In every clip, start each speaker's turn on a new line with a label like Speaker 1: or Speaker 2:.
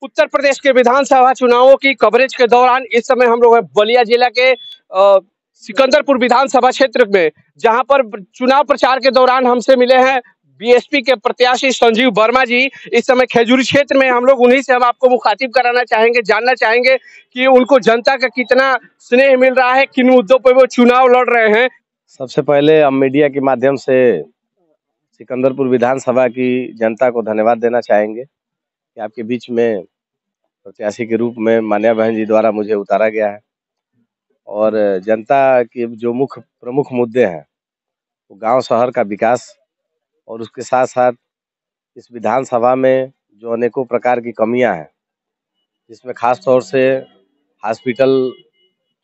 Speaker 1: उत्तर प्रदेश के विधानसभा चुनावों की कवरेज के दौरान इस समय हम लोग हैं बलिया जिला के सिकंदरपुर विधानसभा क्षेत्र में, जहां पर चुनाव प्रचार के दौरान हमसे मिले हैं बीएसपी के प्रत्याशी संजीव वर्मा जी। इस समय खेजूरी क्षेत्र में हम लोग उन्हीं से हम आपको मुखातिब कराना चाहेंगे, जानना चाहेंगे कि उनको जनता का कितना स्नेह मिल रहा है, किन मुद्दों पर वो चुनाव लड़ रहे हैं।
Speaker 2: सबसे पहले हम मीडिया के माध्यम से सिकंदरपुर विधानसभा की जनता को धन्यवाद देना चाहेंगे कि आपके बीच में प्रत्याशी के रूप में मान्या बहन जी द्वारा मुझे उतारा गया है। और जनता के जो मुख्य प्रमुख मुद्दे हैं वो गांव शहर का विकास और उसके साथ साथ इस विधानसभा में जो अनेकों प्रकार की कमियां हैं, जिसमें खास तौर से हॉस्पिटल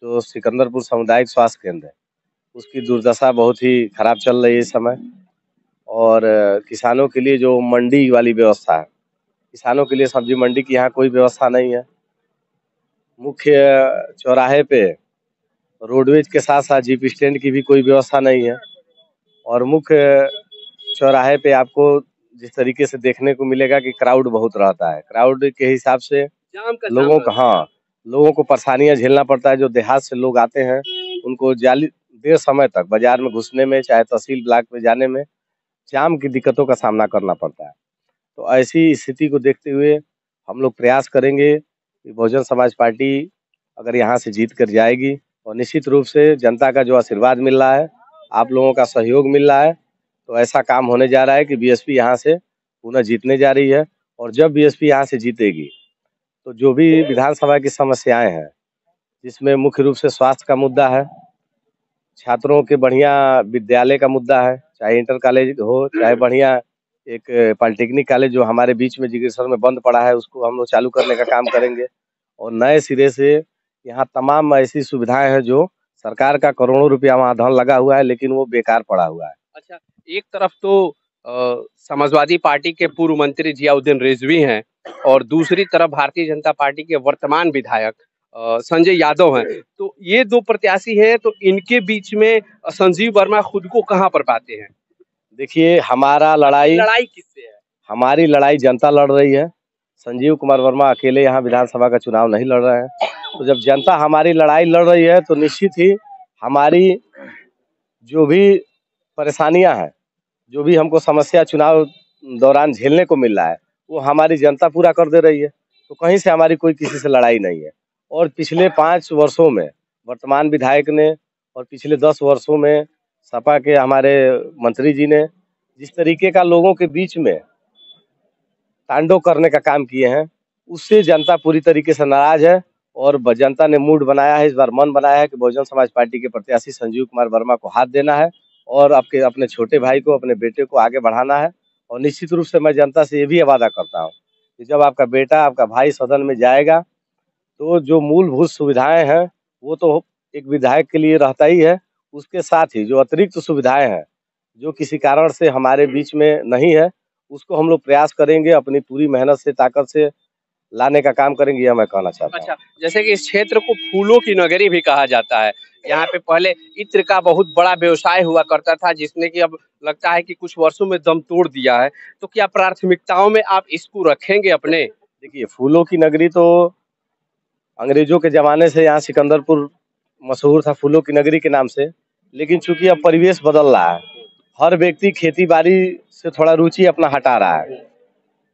Speaker 2: जो सिकंदरपुर सामुदायिक स्वास्थ्य केंद्र है उसकी दुर्दशा बहुत ही खराब चल रही है इस समय। और किसानों के लिए जो मंडी वाली व्यवस्था है, किसानों के लिए सब्जी मंडी की यहाँ कोई व्यवस्था नहीं है। मुख्य चौराहे पे रोडवेज के साथ साथ जीप स्टैंड की भी कोई व्यवस्था नहीं है। और मुख्य चौराहे पे आपको जिस तरीके से देखने को मिलेगा कि क्राउड बहुत रहता है, क्राउड के हिसाब से लोगों को परेशानियां झेलना पड़ता है। जो देहात से लोग आते हैं उनको देर समय तक बाजार में घुसने में, चाहे तहसील ब्लॉक में जाने में जाम की दिक्कतों का सामना करना पड़ता है। तो ऐसी स्थिति को देखते हुए हम लोग प्रयास करेंगे कि बहुजन समाज पार्टी अगर यहाँ से जीत कर जाएगी और निश्चित रूप से जनता का जो आशीर्वाद मिल रहा है, आप लोगों का सहयोग मिल रहा है, तो ऐसा काम होने जा रहा है कि बीएसपी यहाँ से पुनः जीतने जा रही है। और जब बीएसपी यहाँ से जीतेगी तो जो भी विधानसभा की समस्याएं हैं, जिसमें मुख्य रूप से स्वास्थ्य का मुद्दा है, छात्रों के बढ़िया विद्यालय का मुद्दा है, चाहे इंटर कॉलेज हो, चाहे बढ़िया एक पॉलिटेक्निक कॉलेज जो हमारे बीच में जिगेश्वर में बंद पड़ा है उसको हम लोग चालू करने का काम करेंगे। और नए सिरे से यहाँ तमाम ऐसी सुविधाएं हैं जो सरकार का करोड़ों रुपया वहाँ धन लगा हुआ है लेकिन वो बेकार पड़ा हुआ है।
Speaker 1: अच्छा, एक तरफ तो समाजवादी पार्टी के पूर्व मंत्री जियाउद्दीन रिजवी हैं और दूसरी तरफ भारतीय जनता पार्टी के वर्तमान विधायक संजय यादव हैं। तो ये दो प्रत्याशी हैं, तो इनके बीच में संजीव वर्मा खुद को कहां पर पाते हैं?
Speaker 2: देखिए, लड़ाई
Speaker 1: किससे है?
Speaker 2: हमारी लड़ाई जनता लड़ रही है। संजीव कुमार वर्मा अकेले यहाँ विधानसभा का चुनाव नहीं लड़ रहे हैं। तो जब जनता हमारी लड़ाई लड़ रही है तो निश्चित ही हमारी जो भी परेशानियां हैं, जो भी हमको समस्या चुनाव दौरान झेलने को मिल रहा है, वो हमारी जनता पूरा कर दे रही है। तो कहीं से हमारी कोई किसी से लड़ाई नहीं है। और पिछले 5 वर्षों में वर्तमान विधायक ने और पिछले 10 वर्षों में सपा के हमारे मंत्री जी ने जिस तरीके का लोगों के बीच में तांडव करने का काम किए हैं, उससे जनता पूरी तरीके से नाराज है। और जनता ने मूड बनाया है, इस बार मन बनाया है कि बहुजन समाज पार्टी के प्रत्याशी संजीव कुमार वर्मा को हाथ देना है और अपने छोटे भाई को, अपने बेटे को आगे बढ़ाना है। और निश्चित रूप से मैं जनता से ये भी वादा करता हूँ कि जब आपका बेटा, आपका भाई सदन में जाएगा तो जो मूलभूत सुविधाएं हैं वो तो एक विधायक के लिए रहता ही है, उसके साथ ही जो अतिरिक्त सुविधाएं हैं जो किसी कारण से हमारे बीच में नहीं है, उसको हम लोग प्रयास करेंगे, अपनी पूरी मेहनत से, ताकत से लाने का काम करेंगे, यह मैं कहना चाहता हूँ।
Speaker 1: अच्छा, जैसे कि इस क्षेत्र को फूलों की नगरी भी कहा जाता है। यहाँ पे पहले इत्र का बहुत बड़ा व्यवसाय हुआ करता था, जिसने कि अब लगता है कि कुछ वर्षों में दम तोड़ दिया है। तो क्या प्राथमिकताओं में आप इसको रखेंगे अपने?
Speaker 2: देखिए, फूलों की नगरी तो अंग्रेजों के जमाने से यहाँ सिकंदरपुर मशहूर था फूलों की नगरी के नाम से, लेकिन चूंकि अब परिवेश बदल रहा है, हर व्यक्ति खेती बाड़ी से थोड़ा रुचि अपना हटा रहा है।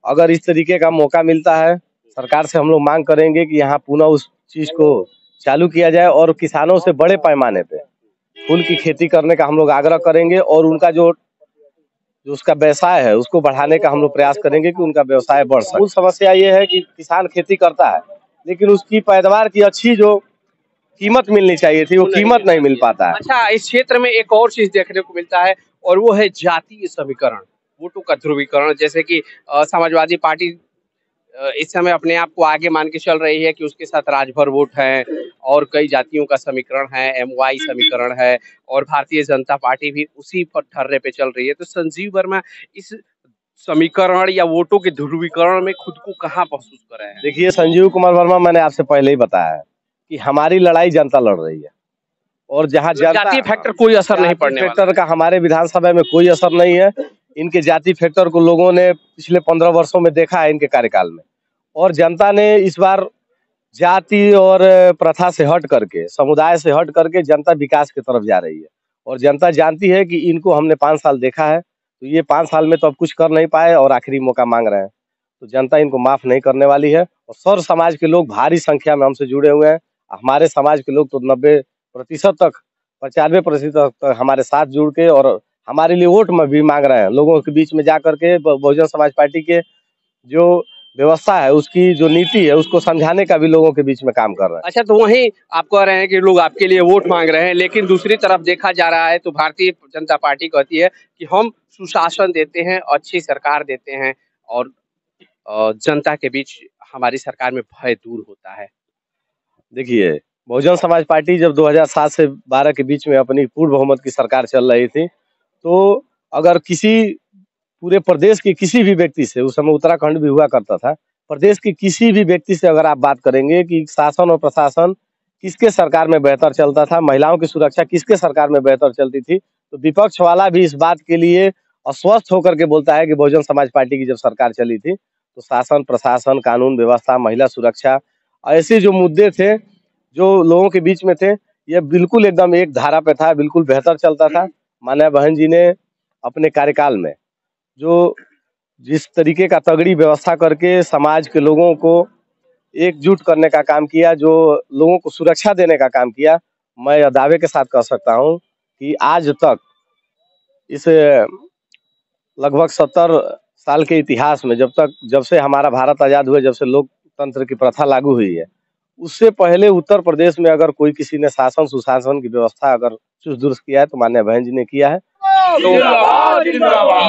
Speaker 2: अगर इस तरीके का मौका मिलता है, सरकार से हम लोग मांग करेंगे कि यहाँ पुनः उस चीज को चालू किया जाए और किसानों से बड़े पैमाने पे फूल की खेती करने का हम लोग आग्रह करेंगे। और उनका जो उसका व्यवसाय है उसको बढ़ाने का हम लोग प्रयास करेंगे कि उनका व्यवसाय बढ़ सके। मूल समस्या ये है कि किसान खेती करता है लेकिन उसकी पैदावार की अच्छी जो कीमत मिलनी चाहिए थी वो कीमत नहीं मिल पाता है।
Speaker 1: अच्छा, इस क्षेत्र में एक और चीज देखने को मिलता है और वो है जातीय समीकरण, वोटों का ध्रुवीकरण। जैसे कि समाजवादी पार्टी इस समय अपने आप को आगे मान के चल रही है कि उसके साथ राजभर वोट है और कई जातियों का समीकरण है, MY समीकरण है, और भारतीय जनता पार्टी भी उसी पर ठर्रे पे चल रही है। तो संजीव वर्मा इस समीकरण या वोटों के ध्रुवीकरण में खुद को कहाँ महसूस कर रहे हैं?
Speaker 2: देखिए, संजीव कुमार वर्मा, मैंने आपसे पहले ही बताया है कि हमारी लड़ाई जनता लड़ रही है और जहाँ
Speaker 1: जातीय फैक्टर कोई असर नहीं पड़ने वाला।
Speaker 2: फैक्टर का हमारे विधानसभा में कोई असर नहीं है। इनके जाति फैक्टर को लोगों ने पिछले 15 वर्षों में देखा है इनके कार्यकाल में, और जनता ने इस बार जाति और प्रथा से हट करके, समुदाय से हट करके जनता विकास की तरफ जा रही है। और जनता जानती है कि इनको हमने 5 साल देखा है, तो ये 5 साल में तो अब कुछ कर नहीं पाए और आखिरी मौका मांग रहे हैं। तो जनता इनको माफ नहीं करने वाली है और सर्व समाज के लोग भारी संख्या में हमसे जुड़े हुए हैं। हमारे समाज के लोग तो 90% तक, 95% तक हमारे साथ जुड़ के और हमारे लिए वोट में भी मांग रहे हैं। लोगों के बीच में जा करके बहुजन समाज पार्टी के जो व्यवस्था है, उसकी जो नीति है, उसको समझाने का भी लोगों के बीच में काम कर रहे हैं।
Speaker 1: अच्छा, तो वहीं आप कह रहे हैं कि लोग आपके लिए वोट मांग रहे हैं, लेकिन दूसरी तरफ देखा जा रहा है तो भारतीय जनता पार्टी कहती है कि हम सुशासन देते हैं, अच्छी सरकार देते हैं और जनता के बीच हमारी सरकार में भय दूर होता है।
Speaker 2: देखिए, बहुजन समाज पार्टी जब 2007 से 12 के बीच में अपनी पूर्ण बहुमत की सरकार चल रही थी, तो अगर किसी पूरे प्रदेश के किसी भी व्यक्ति से, उस समय उत्तराखंड भी हुआ करता था, प्रदेश के किसी भी व्यक्ति से अगर आप बात करेंगे कि शासन और प्रशासन किसके सरकार में बेहतर चलता था, महिलाओं की सुरक्षा किसके सरकार में बेहतर चलती थी, तो विपक्ष वाला भी इस बात के लिए अस्वस्थ होकर के बोलता है कि बहुजन समाज पार्टी की जब सरकार चली थी, तो शासन, प्रशासन, कानून व्यवस्था, महिला सुरक्षा, ऐसे जो मुद्दे थे, जो लोगों के बीच में थे, ये बिल्कुल एकदम एक धारा पे था, बिल्कुल बेहतर चलता था। माननीय बहन जी ने अपने कार्यकाल में जो जिस तरीके का तगड़ी व्यवस्था करके समाज के लोगों को एकजुट करने का काम किया, जो लोगों को सुरक्षा देने का काम किया, मैं दावे के साथ कह सकता हूँ कि आज तक इस लगभग 70 साल के इतिहास में, जब से हमारा भारत आज़ाद हुआ, जब से लोकतंत्र की प्रथा लागू हुई है, उससे पहले उत्तर प्रदेश में अगर कोई किसी ने शासन सुशासन की व्यवस्था अगर चुस्त दुरुस्त किया है, तो माननीय बहन जी ने किया है।
Speaker 1: तो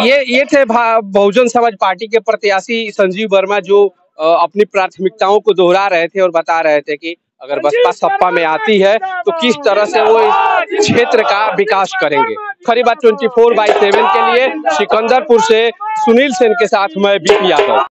Speaker 1: ये थे बहुजन समाज पार्टी के प्रत्याशी संजीव वर्मा, जो अपनी प्राथमिकताओं को दोहरा रहे थे और बता रहे थे कि अगर बसपा सपा में आती है तो किस तरह से वो इस क्षेत्र का विकास करेंगे। खरी बात 24/7 के लिए सिकंदरपुर से सुनील सेन के साथ मैं बीपी यादव।